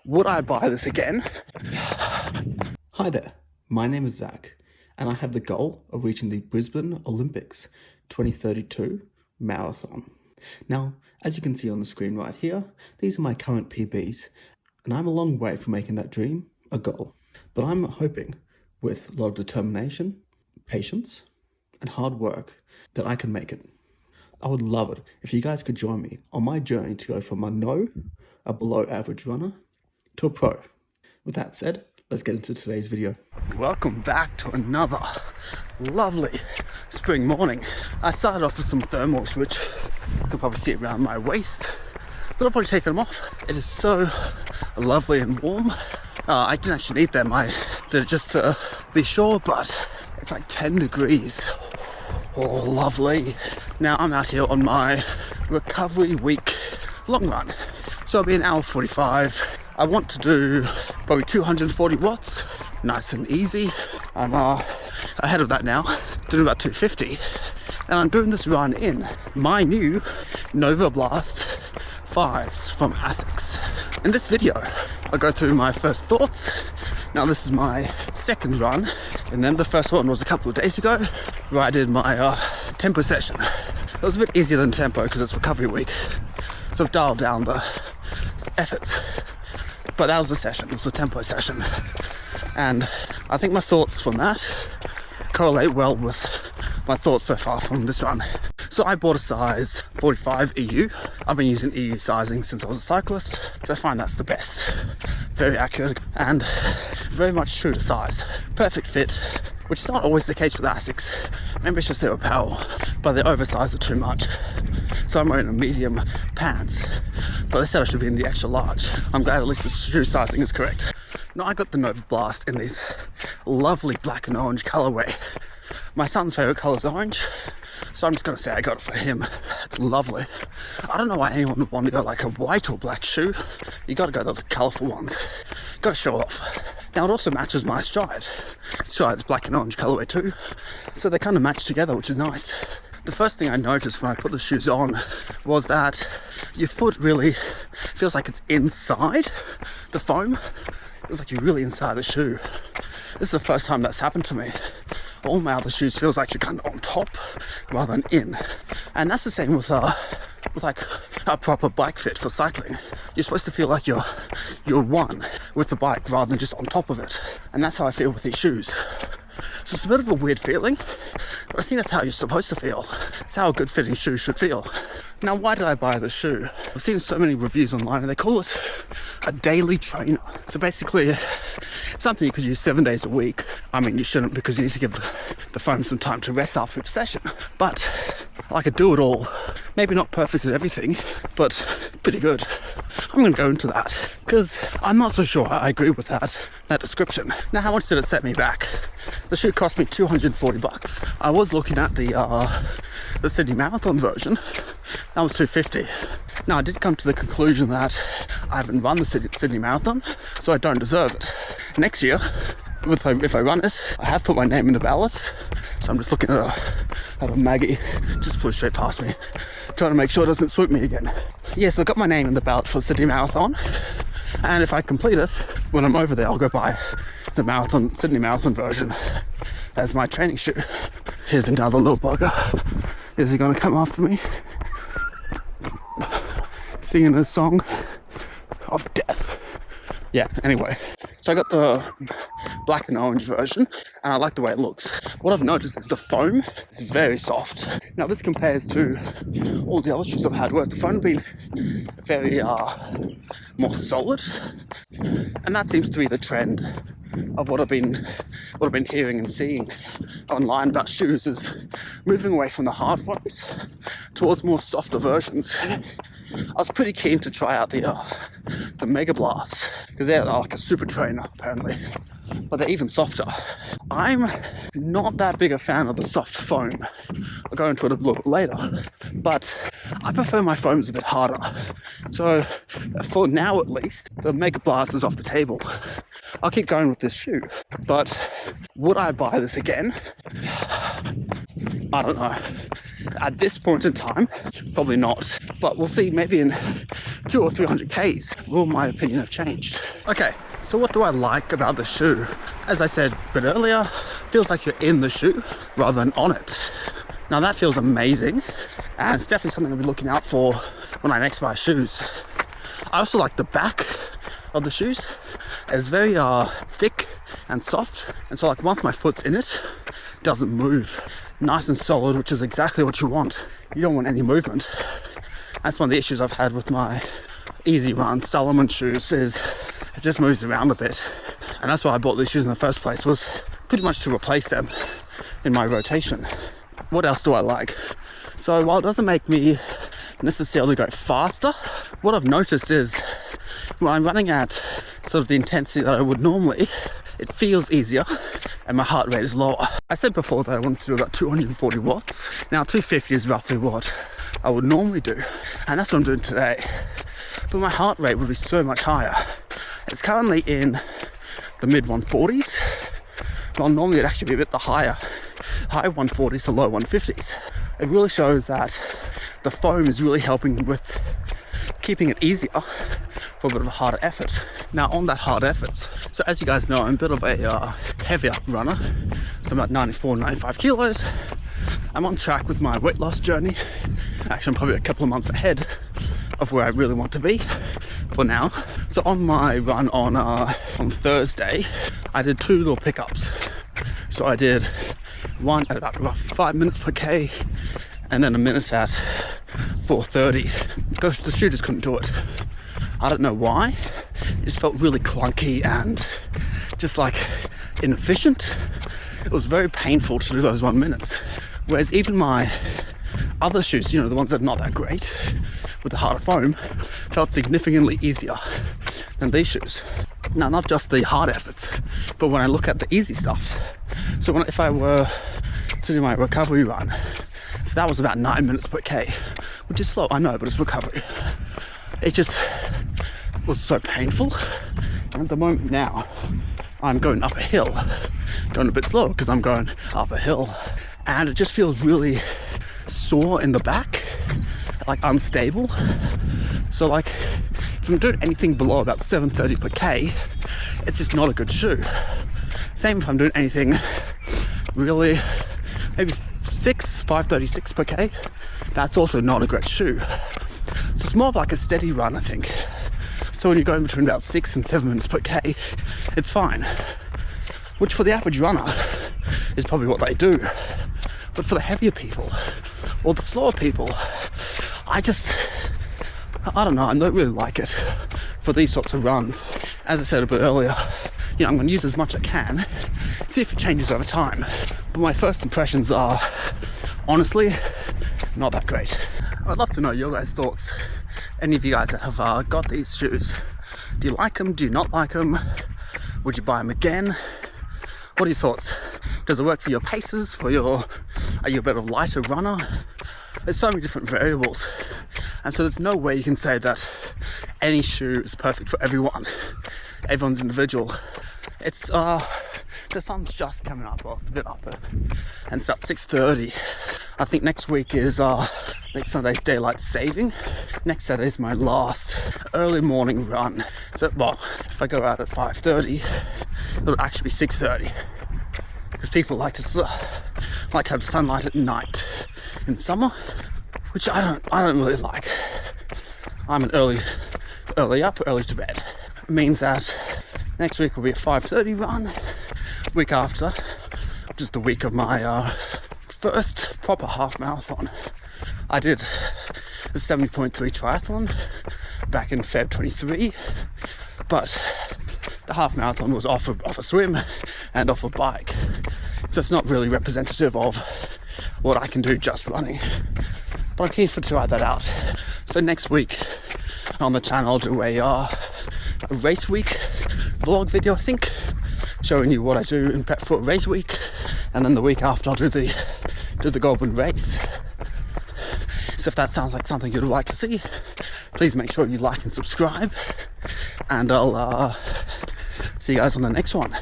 Would I buy this again? Hi there, my name is Zach, and I have the goal of reaching the Brisbane Olympics 2032 marathon. Now, as you can see on the screen right here, these are my current PBs, and I'm a long way from making that dream a goal. But I'm hoping, with a lot of determination, patience, and hard work, that I can make it. I would love it if you guys could join me on my journey to go from a below average runner, to a pro. With that said, let's get into today's video. Welcome back to another lovely spring morning. I started off with some thermals, which you can probably see around my waist, but I've already taken them off. It is so lovely and warm. I didn't actually need them, I did it just to be sure, but it's like 10 degrees. Oh, lovely. Now I'm out here on my recovery week long run. So it'll be an hour 45. I want to do probably 240 watts, nice and easy. I'm ahead of that now, doing about 250. And I'm doing this run in my new Novablast 5s from ASICS. In this video, I'll go through my first thoughts. Now this is my second run, and then the first one was a couple of days ago, where I did my tempo session. It was a bit easier than tempo because it's recovery week, so I've dialed down the efforts. But that was the session, it was a tempo session. And I think my thoughts from that correlate well with my thoughts so far from this run. So I bought a size 45 EU. I've been using EU sizing since I was a cyclist, so I find that's the best. Very accurate and very much true to size. Perfect fit, which is not always the case with ASICS. Maybe it's just their apparel, but they oversize it too much. So I'm wearing a medium pants, but they said I should be in the extra large. I'm glad at least the shoe sizing is correct. Now I got the Novablast in these lovely black and orange colorway. My son's favorite color is orange, so I'm just gonna say I got it for him. It's lovely. I don't know why anyone would want to go like a white or black shoe. You gotta go the colorful ones. Gotta show off. Now it also matches my stride. Stride's black and orange colorway too, so they kind of match together, which is nice. The first thing I noticed when I put the shoes on was that your foot really feels like it's inside the foam. It feels like you're really inside the shoe. This is the first time that's happened to me. All my other shoes feels like you're kind of on top rather than in. And that's the same with like a proper bike fit for cycling. You're supposed to feel like you're one with the bike rather than just on top of it. And that's how I feel with these shoes. So it's a bit of a weird feeling, but I think that's how you're supposed to feel. It's how a good fitting shoe should feel. Now, why did I buy this shoe? I've seen so many reviews online and they call it a daily trainer. So basically, something you could use 7 days a week. I mean, you shouldn't, because you need to give the foam some time to rest after each session. But like a do-it-all, maybe not perfect at everything, but pretty good. I'm going to go into that because I'm not so sure I agree with that description. Now, how much did it set me back? The shoe cost me 240 bucks. I was looking at the Sydney Marathon version. That was 250. Now, I did come to the conclusion that I haven't run the Sydney Marathon, so I don't deserve it. Next year, if I run it, I have put my name in the ballot. So I'm just looking at a Maggie, just flew straight past me, trying to make sure it doesn't swoop me again. Yes, I got my name in the ballot for the Sydney Marathon, and if I complete it, when I'm over there, I'll go buy the Sydney Marathon version as my training shoe. Here's another little bugger. Is he gonna come after me? Singing a song of death. Yeah, anyway. So I got the black and orange version, and I like the way it looks. What I've noticed is the foam is very soft. Now this compares to all the other shoes I've had, where the foam has been very more solid, and that seems to be the trend of what I've been hearing and seeing online about shoes, is moving away from the hard foams towards more softer versions. I was pretty keen to try out the Novablast because they're like a super trainer apparently, but they're even softer. I'm not that big a fan of the soft foam. I'll go into it a little bit later, but I prefer my foams a bit harder. So for now at least, the Novablast is off the table. I'll keep going with this shoe, but would I buy this again? I don't know. At this point in time, probably not. But we'll see, maybe in 200 or 300 Ks, will my opinion have changed? Okay, so what do I like about the shoe? As I said a bit earlier, feels like you're in the shoe rather than on it. Now that feels amazing, and it's definitely something I'll be looking out for when I next buy shoes. I also like the back of the shoes. It's very thick and soft, and so like once my foot's in it, it doesn't move. Nice and solid, which is exactly what you want. You don't want any movement. That's one of the issues I've had with my Easy Run Salomon shoes, is it just moves around a bit. And that's why I bought these shoes in the first place, was pretty much to replace them in my rotation. What else do I like? So while it doesn't make me necessarily go faster, what I've noticed is when I'm running at sort of the intensity that I would normally, it feels easier and my heart rate is lower. I said before that I wanted to do about 240 watts. Now 250 is roughly what I would normally do, and that's what I'm doing today. But my heart rate would be so much higher. It's currently in the mid 140s. Well, normally it'd actually be a bit the high 140s to low 150s. It really shows that the foam is really helping with keeping it easier for a bit of a harder effort. Now on that hard efforts, so as you guys know, I'm a bit of a heavier runner, so I'm about 94, 95 kilos. I'm on track with my weight loss journey. Actually, I'm probably a couple of months ahead of where I really want to be for now. So on my run on Thursday, I did 2 little pickups. So I did one at about roughly 5 minutes per K, and then a minute at 4:30. The shoe just couldn't do it. I don't know why. It just felt really clunky and just like inefficient. It was very painful to do those 1 minutes. Whereas even my other shoes, you know, the ones that are not that great with the harder foam, felt significantly easier than these shoes. Now, not just the hard efforts, but when I look at the easy stuff. So if I were to do my recovery run, so that was about 9 minutes per K, which is slow, I know, but it's recovery. It just was so painful. And at the moment now, I'm going up a hill, going a bit slower because I'm going up a hill, and it just feels really sore in the back, like unstable. So like if I'm doing anything below about 730 per K, it's just not a good shoe. Same if I'm doing anything really, maybe 536 per K, that's also not a great shoe. So it's more of like a steady run, I think. So when you're going between about 6 and 7 minutes per K, it's fine. Which for the average runner is probably what they do. But for the heavier people, or the slower people, I don't know, I don't really like it for these sorts of runs. As I said a bit earlier, you know, I'm going to use as much as I can, see if it changes over time. But my first impressions are, honestly, not that great. I'd love to know your guys' thoughts. Any of you guys that have got these shoes, do you like them? Do you not like them? Would you buy them again? What are your thoughts? Does it work for your paces? Are you a bit of a lighter runner? There's so many different variables, and so there's no way you can say that any shoe is perfect for everyone. Everyone's individual. It's the sun's just coming up, well, it's a bit up, and it's about 6:30. I think next week is next Sunday's daylight saving. Next Saturday's my last early morning run. So, well, if I go out at 5:30, it'll actually be 6:30, because people like to have sunlight at night in summer, which I don't really like. I'm an early up, early to bed. It means that next week will be a 5:30 run. Week after, which is the week of my first proper half marathon. I did the 70.3 triathlon back in Feb 23, but the half marathon was off a swim and off a bike, so it's not really representative of what I can do just running. But I'm keen to try that out. So next week on the channel I'll do a race week vlog video, I think, showing you what I do in prep for a race week, and then the week after I'll do the Goulburn race. So if that sounds like something you'd like to see, please make sure you like and subscribe, and I'll see you guys on the next one.